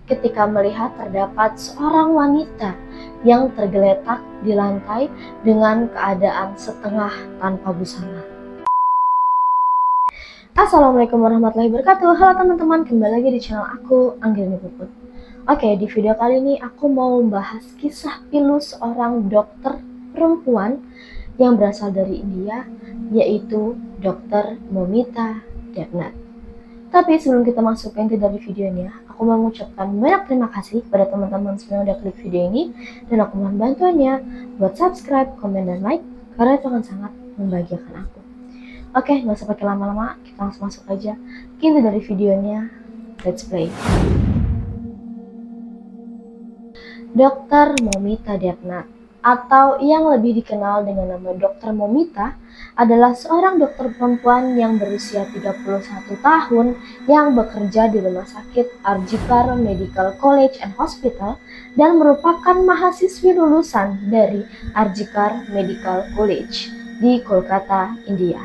ketika melihat terdapat seorang wanita yang tergeletak di lantai dengan keadaan setengah tanpa busana. Assalamualaikum warahmatullahi wabarakatuh. Halo teman-teman, kembali lagi di channel aku, Anggelini Puput. Oke, di video kali ini aku mau membahas kisah pilu seorang dokter perempuan yang berasal dari India, yaitu Dr. Momita Debnath. Tapi sebelum kita masuk ke inti dari videonya, aku mau mengucapkan banyak terima kasih kepada teman-teman semua yang udah klik video ini, dan aku mohon bantuannya buat subscribe, komen, dan like, karena itu akan sangat membahagiakan aku. Oke, nggak usah pakai lama-lama, kita langsung masuk aja ke inti dari videonya. Let's play. Dr. Momita Debnath, atau yang lebih dikenal dengan nama Dr. Momita, adalah seorang dokter perempuan yang berusia 31 tahun yang bekerja di Rumah Sakit Arjikar Medical College and Hospital dan merupakan mahasiswi lulusan dari Arjikar Medical College di Kolkata, India.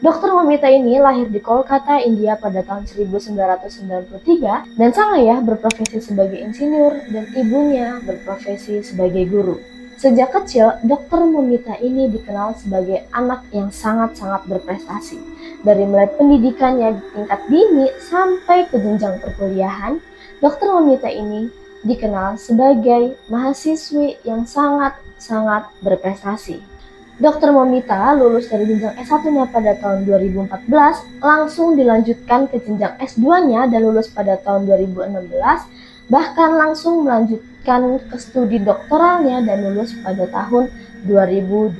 Dr. Momita ini lahir di Kolkata, India pada tahun 1993 dan sang ayah berprofesi sebagai insinyur dan ibunya berprofesi sebagai guru. Sejak kecil, Dr. Momita ini dikenal sebagai anak yang sangat-sangat berprestasi. Dari mulai pendidikannya di tingkat dini sampai ke jenjang perkuliahan, Dr. Momita ini dikenal sebagai mahasiswi yang sangat-sangat berprestasi. Dr. Momita lulus dari jenjang S1-nya pada tahun 2014, langsung dilanjutkan ke jenjang S2-nya dan lulus pada tahun 2016, bahkan langsung melanjutkan ke studi doktoralnya dan lulus pada tahun 2020.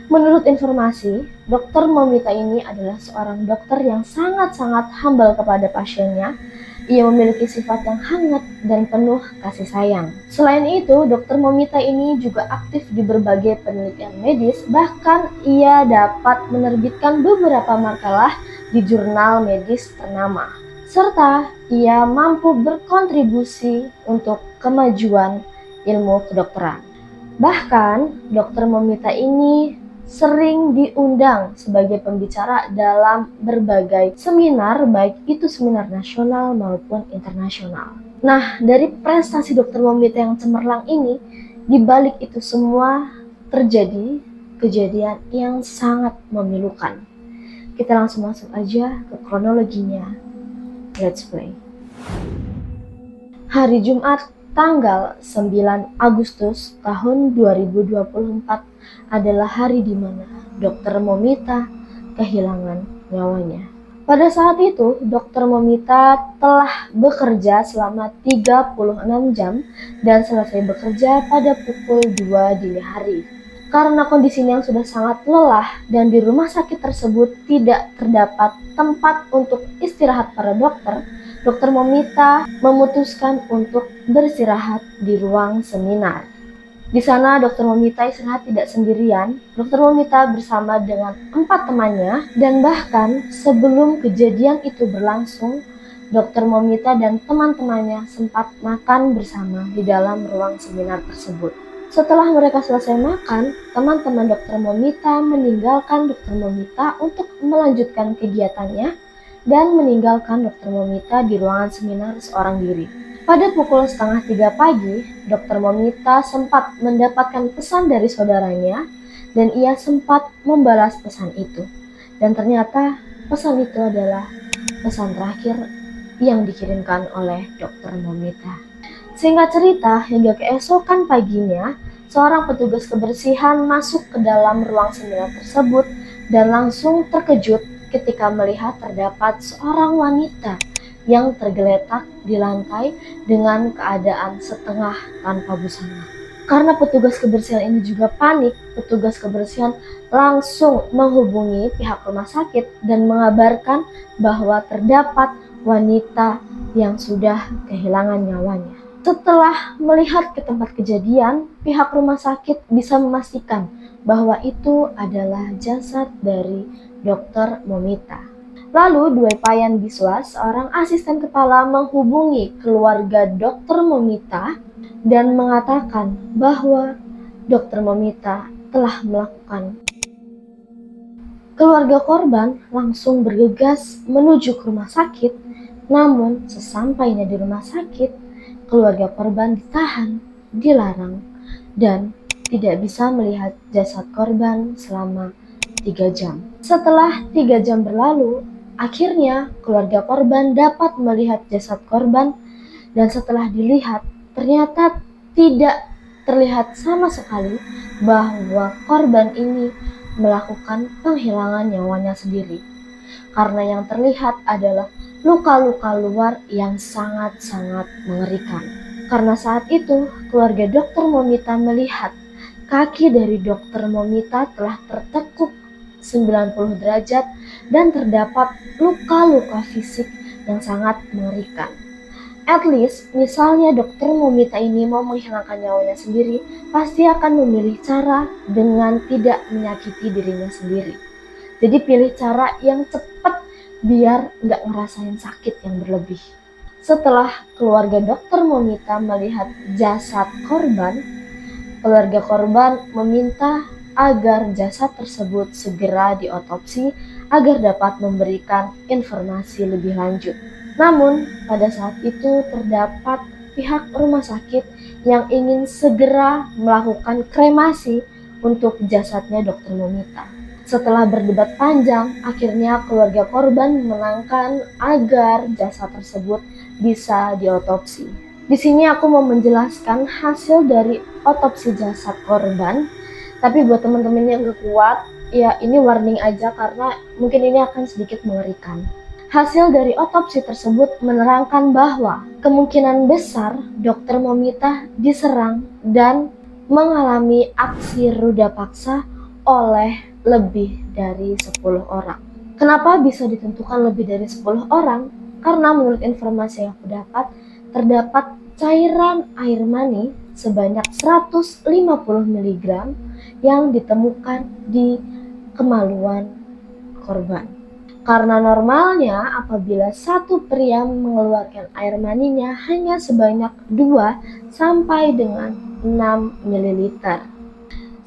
Menurut informasi, Dr. Momita ini adalah seorang dokter yang sangat-sangat humble kepada pasiennya. Ia memiliki sifat yang hangat dan penuh kasih sayang. Selain itu, Dr. Momita ini juga aktif di berbagai penelitian medis, bahkan ia dapat menerbitkan beberapa makalah di jurnal medis ternama. Serta ia mampu berkontribusi untuk kemajuan ilmu kedokteran. Bahkan, Dr. Momita ini sering diundang sebagai pembicara dalam berbagai seminar, baik itu seminar nasional maupun internasional. Nah, dari prestasi Dr. Momita yang cemerlang ini, di balik itu semua terjadi kejadian yang sangat memilukan. Kita langsung masuk aja ke kronologinya. Let's play. Hari Jumat tanggal 9 Agustus tahun 2024 adalah hari di mana Dr. Momita kehilangan nyawanya. Pada saat itu, Dr. Momita telah bekerja selama 36 jam dan selesai bekerja pada pukul 2 dini hari. Karena kondisinya yang sudah sangat lelah dan di rumah sakit tersebut tidak terdapat tempat untuk istirahat para dokter, Dr. Momita memutuskan untuk beristirahat di ruang seminar. Di sana Dr. Momita istirahat tidak sendirian. Dr. Momita bersama dengan 4 temannya, dan bahkan sebelum kejadian itu berlangsung, Dr. Momita dan teman-temannya sempat makan bersama di dalam ruang seminar tersebut. Setelah mereka selesai makan, teman-teman Dr. Momita meninggalkan Dr. Momita untuk melanjutkan kegiatannya dan meninggalkan Dr. Momita di ruangan seminar seorang diri. Pada pukul 2:30 pagi, Dr. Momita sempat mendapatkan pesan dari saudaranya dan ia sempat membalas pesan itu. Dan ternyata pesan itu adalah pesan terakhir yang dikirimkan oleh Dr. Momita. Singkat cerita, hingga keesokan paginya, seorang petugas kebersihan masuk ke dalam ruang seminar tersebut dan langsung terkejut ketika melihat terdapat seorang wanita yang tergeletak di lantai dengan keadaan setengah tanpa busana. Karena petugas kebersihan ini juga panik, petugas kebersihan langsung menghubungi pihak rumah sakit dan mengabarkan bahwa terdapat wanita yang sudah kehilangan nyawanya. Setelah melihat ke tempat kejadian, pihak rumah sakit bisa memastikan bahwa itu adalah jasad dari Dr. Momita. Lalu Dwi Payan Biswas, seorang asisten kepala, menghubungi keluarga Dr. Momita dan mengatakan bahwa Dr. Momita telah melakukan. Keluarga korban langsung bergegas menuju ke rumah sakit, namun sesampainya di rumah sakit, keluarga korban ditahan, dilarang, dan tidak bisa melihat jasad korban selama 3 jam. Setelah 3 jam berlalu, akhirnya keluarga korban dapat melihat jasad korban, dan setelah dilihat ternyata tidak terlihat sama sekali bahwa korban ini melakukan penghilangan nyawanya sendiri. Karena yang terlihat adalah luka-luka luar yang sangat-sangat mengerikan. Karena saat itu keluarga Dr. Momita melihat kaki dari Dr. Momita telah tertekuk 90 derajat dan terdapat luka-luka fisik yang sangat mengerikan. At least, misalnya Dr. Momita ini mau menghilangkan nyawanya sendiri, pasti akan memilih cara dengan tidak menyakiti dirinya sendiri. Jadi pilih cara yang cepat biar nggak ngerasain sakit yang berlebih. Setelah keluarga Dr. Momita melihat jasad korban, keluarga korban meminta agar jasad tersebut segera diotopsi agar dapat memberikan informasi lebih lanjut. Namun, pada saat itu terdapat pihak rumah sakit yang ingin segera melakukan kremasi untuk jasadnya Dr. Momita. Setelah berdebat panjang, akhirnya keluarga korban memenangkan agar jasad tersebut bisa diotopsi. Di sini aku mau menjelaskan hasil dari otopsi jasad korban, tapi buat teman-teman yang gak kuat, ya ini warning aja karena mungkin ini akan sedikit mengerikan. Hasil dari otopsi tersebut menerangkan bahwa kemungkinan besar Dr. Momita diserang dan mengalami aksi ruda paksa oleh lebih dari 10 orang. Kenapa bisa ditentukan lebih dari 10 orang? Karena menurut informasi yang aku dapat, terdapat cairan air mani sebanyak 150 mg yang ditemukan di kemaluan korban. Karena normalnya apabila satu pria mengeluarkan air maninya hanya sebanyak 2 sampai dengan 6 ml.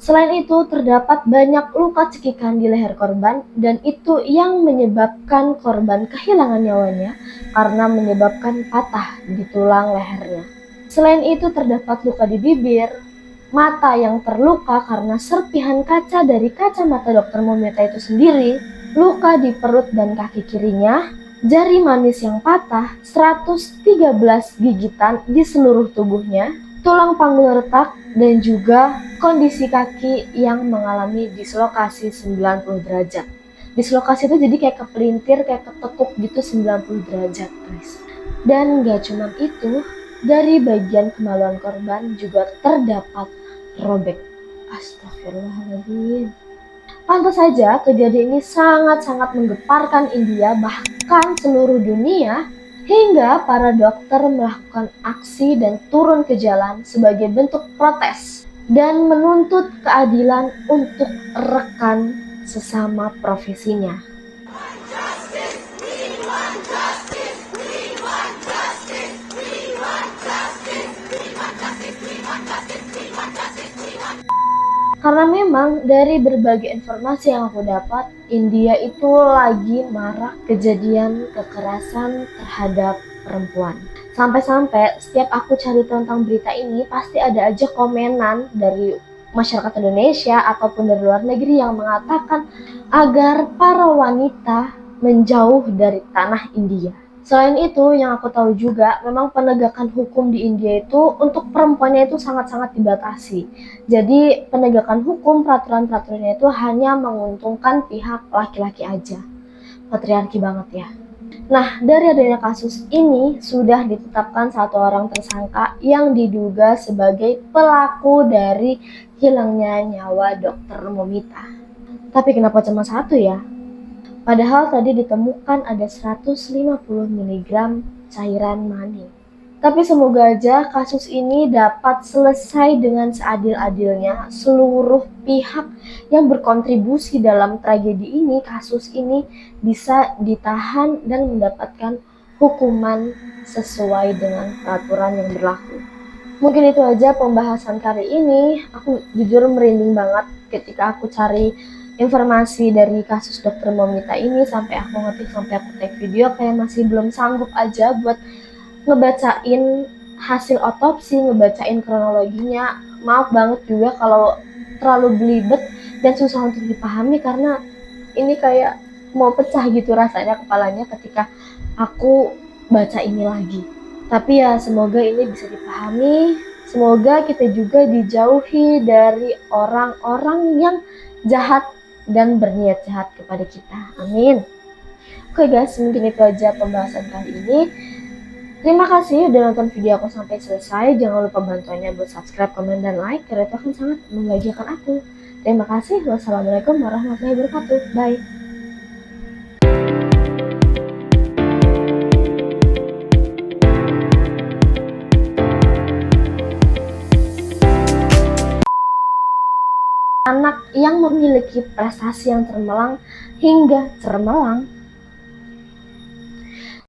Selain itu terdapat banyak luka cekikan di leher korban dan itu yang menyebabkan korban kehilangan nyawanya karena menyebabkan patah di tulang lehernya. Selain itu terdapat luka di bibir, mata yang terluka karena serpihan kaca dari kacamata Dr. Momita itu sendiri, luka di perut dan kaki kirinya, jari manis yang patah, 113 gigitan di seluruh tubuhnya, tulang panggul retak, dan juga kondisi kaki yang mengalami dislokasi 90 derajat. Dislokasi itu jadi kayak kepelintir, kayak ketekuk gitu 90 derajat guys. Dan gak cuma itu, dari bagian kemaluan korban juga terdapat robek. Astagfirullahaladzim. Pantas saja kejadian ini sangat-sangat menggeparkan India, bahkan seluruh dunia, hingga para dokter melakukan aksi dan turun ke jalan sebagai bentuk protes dan menuntut keadilan untuk rekan sesama profesinya. Karena memang dari berbagai informasi yang aku dapat, India itu lagi marak kejadian kekerasan terhadap perempuan. Sampai-sampai setiap aku cari tentang berita ini, pasti ada aja komenan dari masyarakat Indonesia ataupun dari luar negeri yang mengatakan agar para wanita menjauh dari tanah India. Selain itu, yang aku tahu juga, memang penegakan hukum di India itu untuk perempuannya itu sangat-sangat dibatasi. Jadi penegakan hukum, peraturan-peraturannya itu hanya menguntungkan pihak laki-laki aja. Patriarki banget ya. Nah, dari adanya kasus ini sudah ditetapkan 1 orang tersangka yang diduga sebagai pelaku dari hilangnya nyawa Dr. Momita. Tapi kenapa cuma 1 ya? Padahal tadi ditemukan ada 150 mg cairan mani. Tapi semoga aja kasus ini dapat selesai dengan seadil-adilnya. Seluruh pihak yang berkontribusi dalam tragedi ini, kasus ini bisa ditahan dan mendapatkan hukuman sesuai dengan peraturan yang berlaku. Mungkin itu aja pembahasan kali ini. Aku jujur merinding banget ketika aku cari informasi dari kasus Dr. Momita ini, sampai aku ngetik, sampai aku take video, kayak masih belum sanggup aja buat ngebacain hasil otopsi, ngebacain kronologinya. Maaf banget juga kalau terlalu belibet dan susah untuk dipahami karena ini kayak mau pecah gitu rasanya kepalanya ketika aku baca ini lagi. Tapi ya semoga ini bisa dipahami. Semoga kita juga dijauhi dari orang-orang yang jahat dan berniat jahat kepada kita. Amin. Oke guys, mungkin itu aja pembahasan kali ini. Terima kasih udah nonton video aku sampai selesai. Jangan lupa bantuannya buat subscribe, komen, dan like karena itu akan sangat membahagiakan aku. Terima kasih. Wassalamualaikum warahmatullahi wabarakatuh. Bye. Anak yang memiliki prestasi yang cemerlang hingga cemerlang